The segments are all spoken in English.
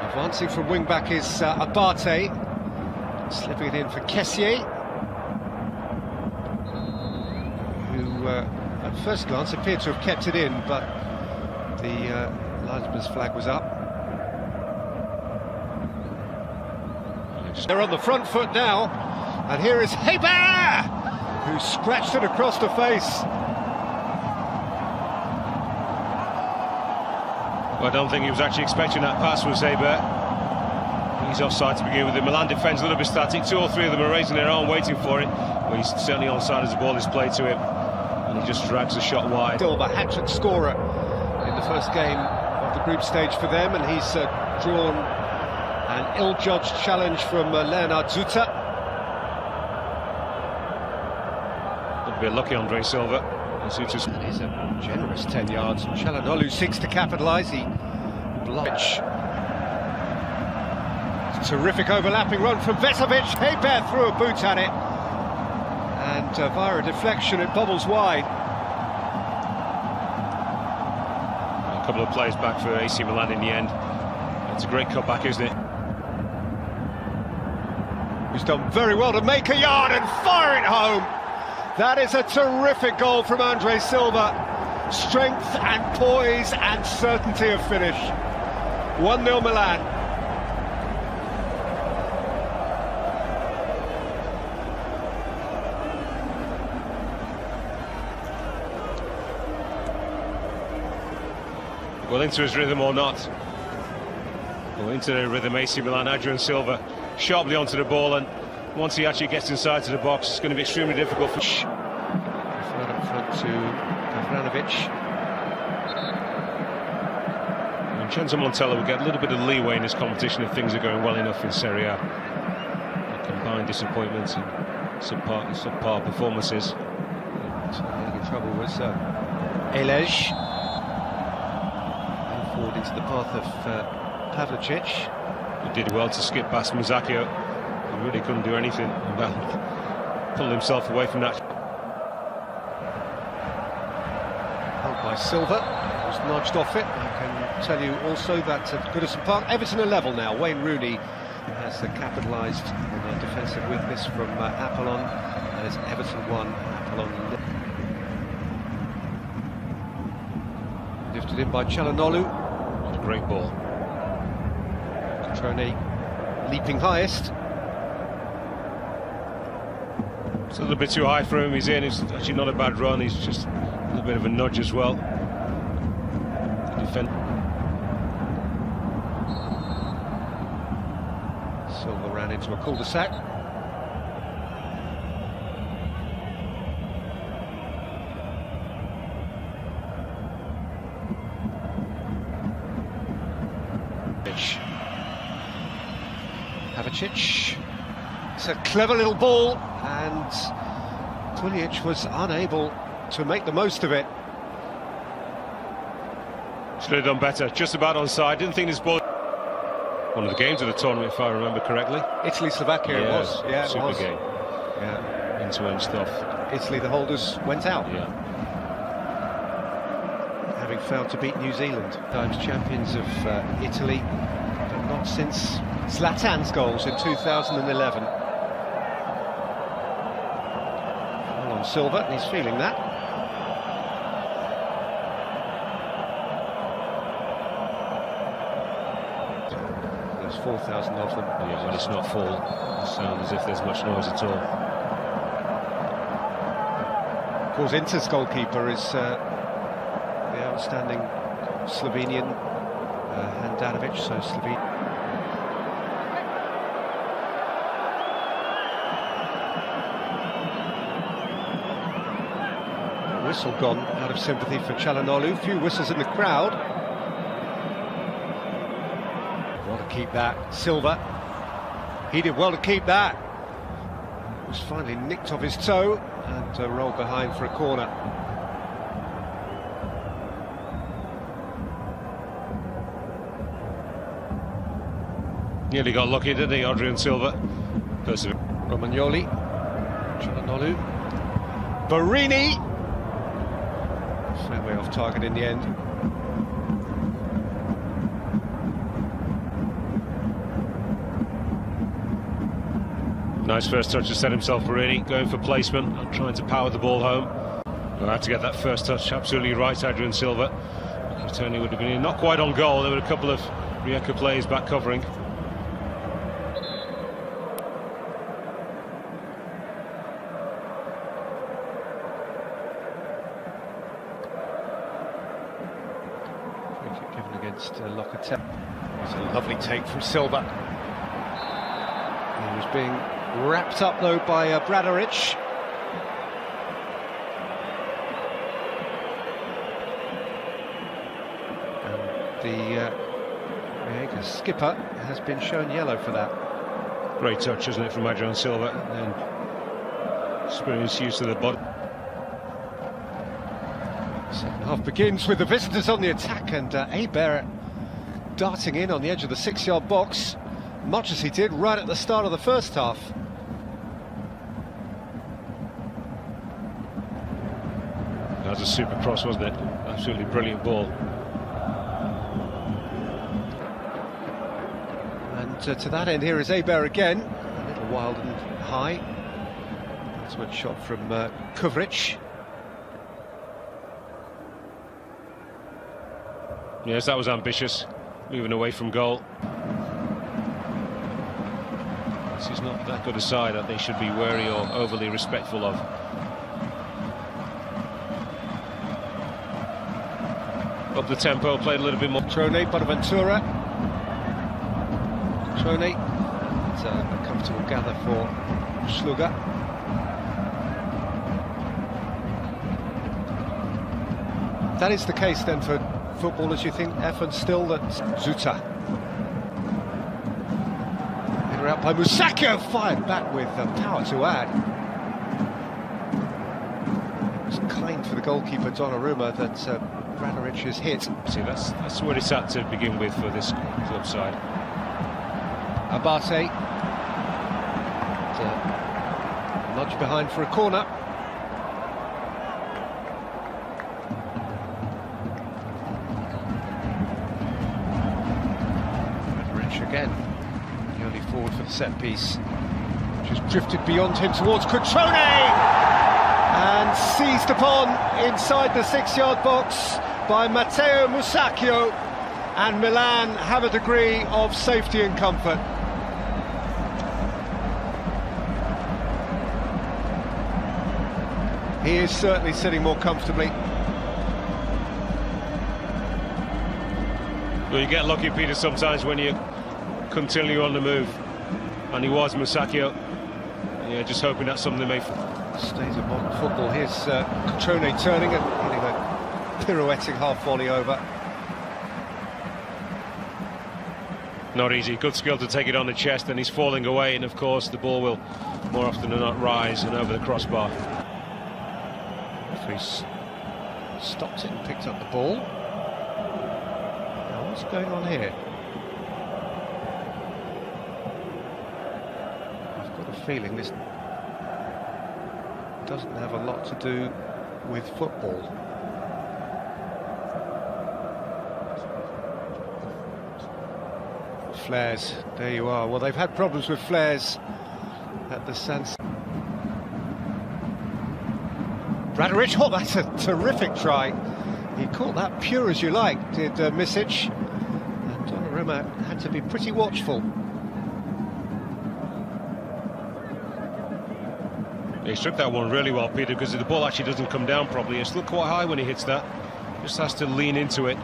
Advancing from wing-back is Abate, slipping it in for Kessié, who at first glance appeared to have kept it in, but the linesman's flag was up. They're on the front foot now, and here is Heber, who scratched it across the face. Well, I don't think he was actually expecting that pass, was Heber. He's offside to begin with. The Milan defence a little bit static. 2 or 3 of them are raising their arm waiting for it. Well, he's certainly onside as the ball is played to him, and he just drags the shot wide. Silva, hat-trick scorer in the first game of the group stage for them, and he's drawn an ill-judged challenge from Leonard Zuta. A bit lucky, Andre Silva. Zuta's is a generous 10 yards. Çalhanoğlu seeks to capitalise. He blocks. Terrific overlapping run from Vesovic. Heber threw a boot at it, and via a deflection it bobbles wide. A couple of plays back for AC Milan in the end. It's a great cutback, isn't it? He's done very well to make a yard and fire it home. That is a terrific goal from Andre Silva. Strength and poise and certainty of finish. 1-0 Milan. Well, into his rhythm or not. Well, into the rhythm, AC Milan, Adrian Silva sharply onto the ball, and once he actually gets inside to the box, it's going to be extremely difficult for... Referred up front to Gavranovic. And Vincenzo Montella will get a little bit of leeway in this competition if things are going well enough in Serie A. Combined disappointments and subpar performances. In trouble was Elej. Forward into the path of Pavlicic. He did well to skip past Musacchio. He really couldn't do anything. Pulled himself away from that. Held by Silva, was nudged off it. I can tell you also that at Goodison Park, Everton are level now. Wayne Rooney has capitalised on a defensive weakness from Apollon, and it's Everton 1, Apollon 0. Lifted in by Çalhanoğlu. What a great ball. Catrone leaping highest. It's a little bit too high for him. He's in. It's actually not a bad run. He's just a little bit of a nudge as well. Silva ran into a cul-de-sac. Pavlicic. It's a clever little ball, and Tuljic was unable to make the most of it. Should have done better. Just about onside. Didn't think this ball... One of the games of the tournament, if I remember correctly. Italy-Slovakia it was. Yeah, it super was. game. Yeah. End-to-end stuff. Italy, the holders, went out. Yeah. Having failed to beat New Zealand. Times champions of Italy, but not since Zlatan's goals in 2011. Well, on Silva, and he's feeling that. There's 4,000 of them. Yeah, when it's not full, it sounds as if there's much noise at all. Of course, Inter's goalkeeper is the outstanding Slovenian Handanovic, so Slovenia. Whistle gone out of sympathy for Çalhanoğlu. Few whistles in the crowd. Well to keep that. Silva. He did well to keep that. Was finally nicked off his toe and rolled behind for a corner. Nearly got lucky, didn't he, Adrian Silva? Romagnoli. Çalhanoğlu. Barini. Fair way off target in the end. Nice first touch to set himself, Barini, going for placement, not trying to power the ball home. Well, had to get that first touch absolutely right, Adrian Silva. Returning would have been in, not quite on goal. There were a couple of Rijeka players back covering. Given against Locatelli. It's a lovely take from Silva. He was being wrapped up though by Bradaric. And the Rijeka skipper has been shown yellow for that. Great touch, isn't it, from Adrian Silva? And then experience use of the body. Second half begins with the visitors on the attack, and Hebert darting in on the edge of the 6-yard box, much as he did right at the start of the first half. That was a super cross, wasn't it? Absolutely brilliant ball. And to that end, here is Hebert again, a little wild and high. That's one shot from Kovacic. Yes, that was ambitious, moving away from goal. This is not that good a side that they should be wary or overly respectful of. Up the tempo, played a little bit more. Trone, Bonaventura. Trone, it's a comfortable gather for Schluger. That is the case then for footballers, you think, Efan, still, that Zuta. Header out by Musacchio, fired back with power to add. It was kind for the goalkeeper Donnarumma that Bradaric has hit. See, that's where it's at to begin with for this club side. Abate. Nudge behind for a corner. Again, nearly forward for the set piece, which has drifted beyond him towards Cutrone and seized upon inside the 6-yard box by Matteo Musacchio, and Milan have a degree of safety and comfort. He is certainly sitting more comfortably. Well, you get lucky, Peter, sometimes when you continue on the move, and he was Musacchio. Yeah, just hoping that's something they may. Stays of modern football. Here's Cutrone turning and hitting a pirouetting half volley over. Not easy. Good skill to take it on the chest, and he's falling away, and of course the ball will more often than not rise and over the crossbar. He's stopped it and picked up the ball. Now, what's going on here? Feeling this doesn't have a lot to do with football. Flares, there you are. Well, they've had problems with flares at the Sans. Bradaric, oh, that's a terrific try. He caught that pure as you like, did Misic. And Donnarumma had to be pretty watchful. He struck that one really well, Peter, because the ball actually doesn't come down properly. It's still quite high when he hits that. Just has to lean into it,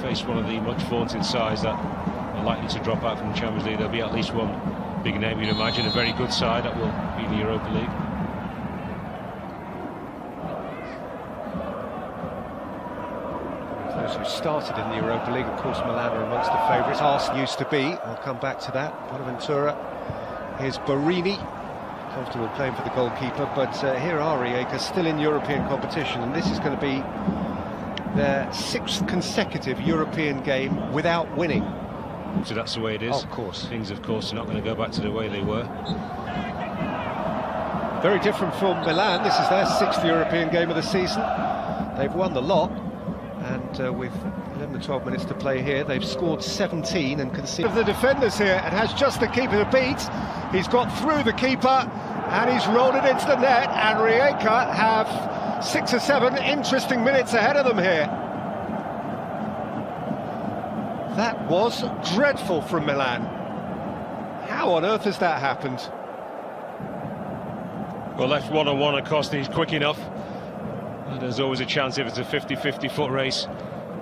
face one of the much vaunted sides that are likely to drop out from the Champions League. There'll be at least one big name, you'd imagine, a very good side that will be the Europa League. Those who started in the Europa League, of course, Milan are amongst the favourites. Arsenal used to be. I'll come back to that. Bonaventura. Here's Barini. Comfortable playing for the goalkeeper, but here are Rijeka still in European competition, and this is going to be their 6th consecutive European game without winning. So that's the way it is. Oh, of course. Things, of course, are not going to go back to the way they were. Very different from Milan. This is their 6th European game of the season. They've won the lot, And with 11 or 12 minutes to play here, they've scored 17 and conceded. Of the defenders here, and has just the keeper to beat. He's got through the keeper and he's rolled it into the net, and Rijeka have 6 or 7 interesting minutes ahead of them here. That was dreadful from Milan. How on earth has that happened? Well, left one-on-one, and Costa, he's quick enough. And there's always a chance if it's a 50-50 foot race.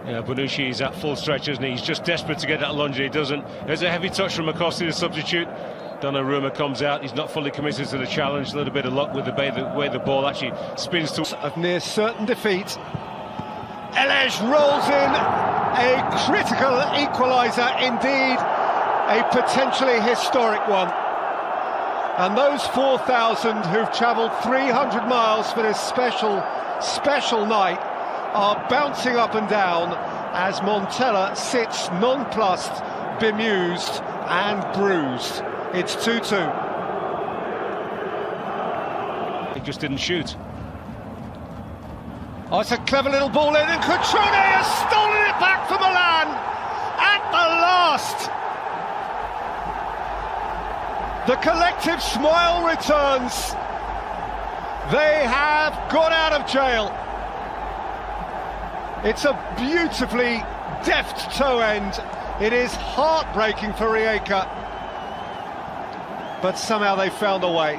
Yeah, Bonucci is at full stretch, isn't he? He's just desperate to get that lunge, he doesn't. There's a heavy touch from Acosta, the substitute. Donnarumma comes out, he's not fully committed to the challenge. A little bit of luck with the way the ball actually spins to... Of near certain defeat. Elej rolls in a critical equaliser, indeed a potentially historic one. And those 4,000 who've travelled 300 miles for this special night are bouncing up and down as Montella sits nonplussed, bemused and bruised. It's 2-2. He just didn't shoot. Oh, it's a clever little ball in, and Cutrone has stolen it back for Milan at the last. The collective smile returns. They have got out of jail. It's a beautifully deft toe end. It is heartbreaking for Rijeka, but somehow they found a way.